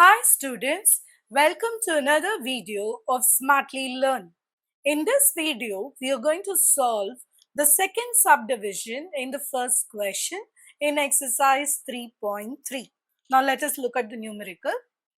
Hi students, welcome to another video of Smartly Learn. In this video, we are going to solve the second subdivision in the first question in exercise 3.3. Now let us look at the numerical.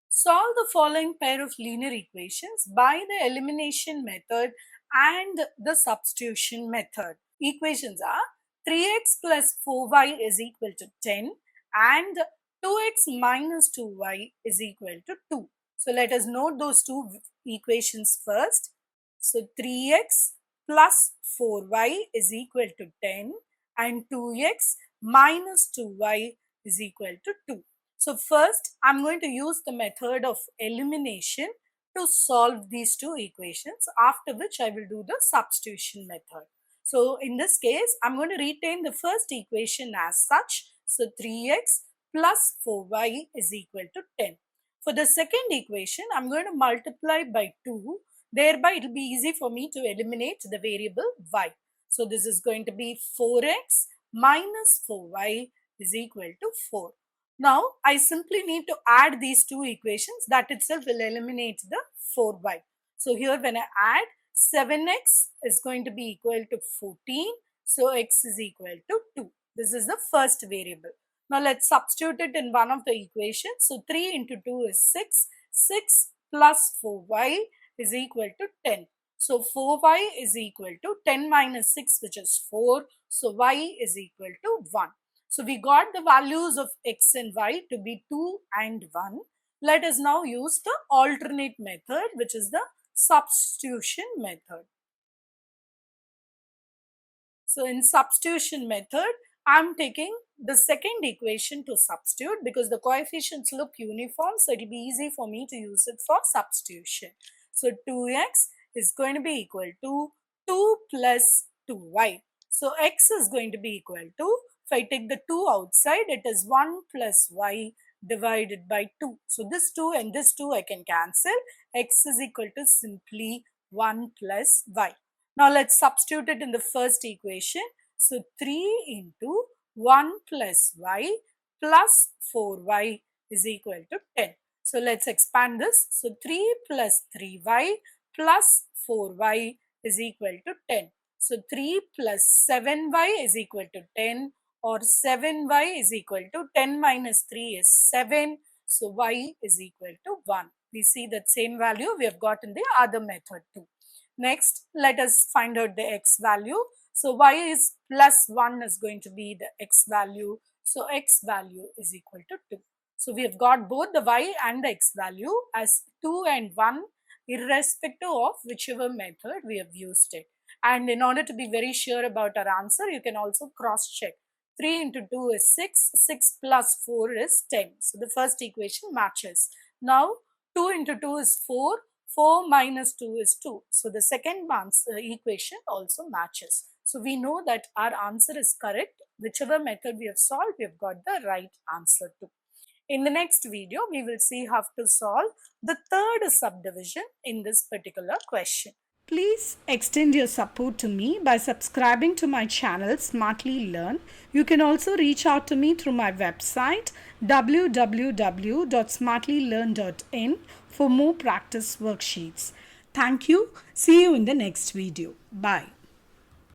Solve the following pair of linear equations by the elimination method and the substitution method. Equations are 3x plus 4y is equal to 10 and 2x minus 2y is equal to 2. So let us note those two equations first. So 3x plus 4y is equal to 10 and 2x minus 2y is equal to 2. So first I'm going to use the method of elimination to solve these two equations, after which I will do the substitution method. So in this case, I'm going to retain the first equation as such. So 3x plus 4y is equal to 10. For the second equation, I'm going to multiply by 2. Thereby, it will be easy for me to eliminate the variable y. So this is going to be 4x minus 4y is equal to 4. Now, I simply need to add these two equations. That itself will eliminate the 4y. So here when I add, 7x is going to be equal to 14. So x is equal to 2. This is the first variable. Now let's substitute it in one of the equations. So 3 into 2 is 6. 6 plus 4y is equal to 10. So 4y is equal to 10 minus 6, which is 4. So y is equal to 1. So we got the values of x and y to be 2 and 1. Let us now use the alternate method, which is the substitution method. So in substitution method, I'm taking the second equation to substitute because the coefficients look uniform, so it will be easy for me to use it for substitution. So 2x is going to be equal to 2 plus 2y. So x is going to be equal to, if I take the 2 outside, it is 1 plus y divided by 2. So this 2 and this 2 I can cancel. X is equal to simply 1 plus y. Now let's substitute it in the first equation. So 3 into 1 plus y plus 4y is equal to 10. So let's expand this. So 3 plus 3y plus 4y is equal to 10. So 3 plus 7y is equal to 10, or 7y is equal to 10 minus 3 is 7. So y is equal to 1. We see that same value we have got in the other method too. Next, let us find out the x value. So y is plus 1 is going to be the x value. So x value is equal to 2. So we have got both the y and the x value as 2 and 1 irrespective of whichever method we have used it. And in order to be very sure about our answer, you can also cross check. 3 into 2 is 6. 6 plus 4 is 10. So the first equation matches. Now 2 into 2 is 4. 4 minus 2 is 2. So the second equation also matches. So we know that our answer is correct. Whichever method we have solved, we have got the right answer too. In the next video, we will see how to solve the third subdivision in this particular question. Please extend your support to me by subscribing to my channel Smartly Learn. You can also reach out to me through my website www.smartlylearn.in for more practice worksheets. Thank you. See you in the next video. Bye.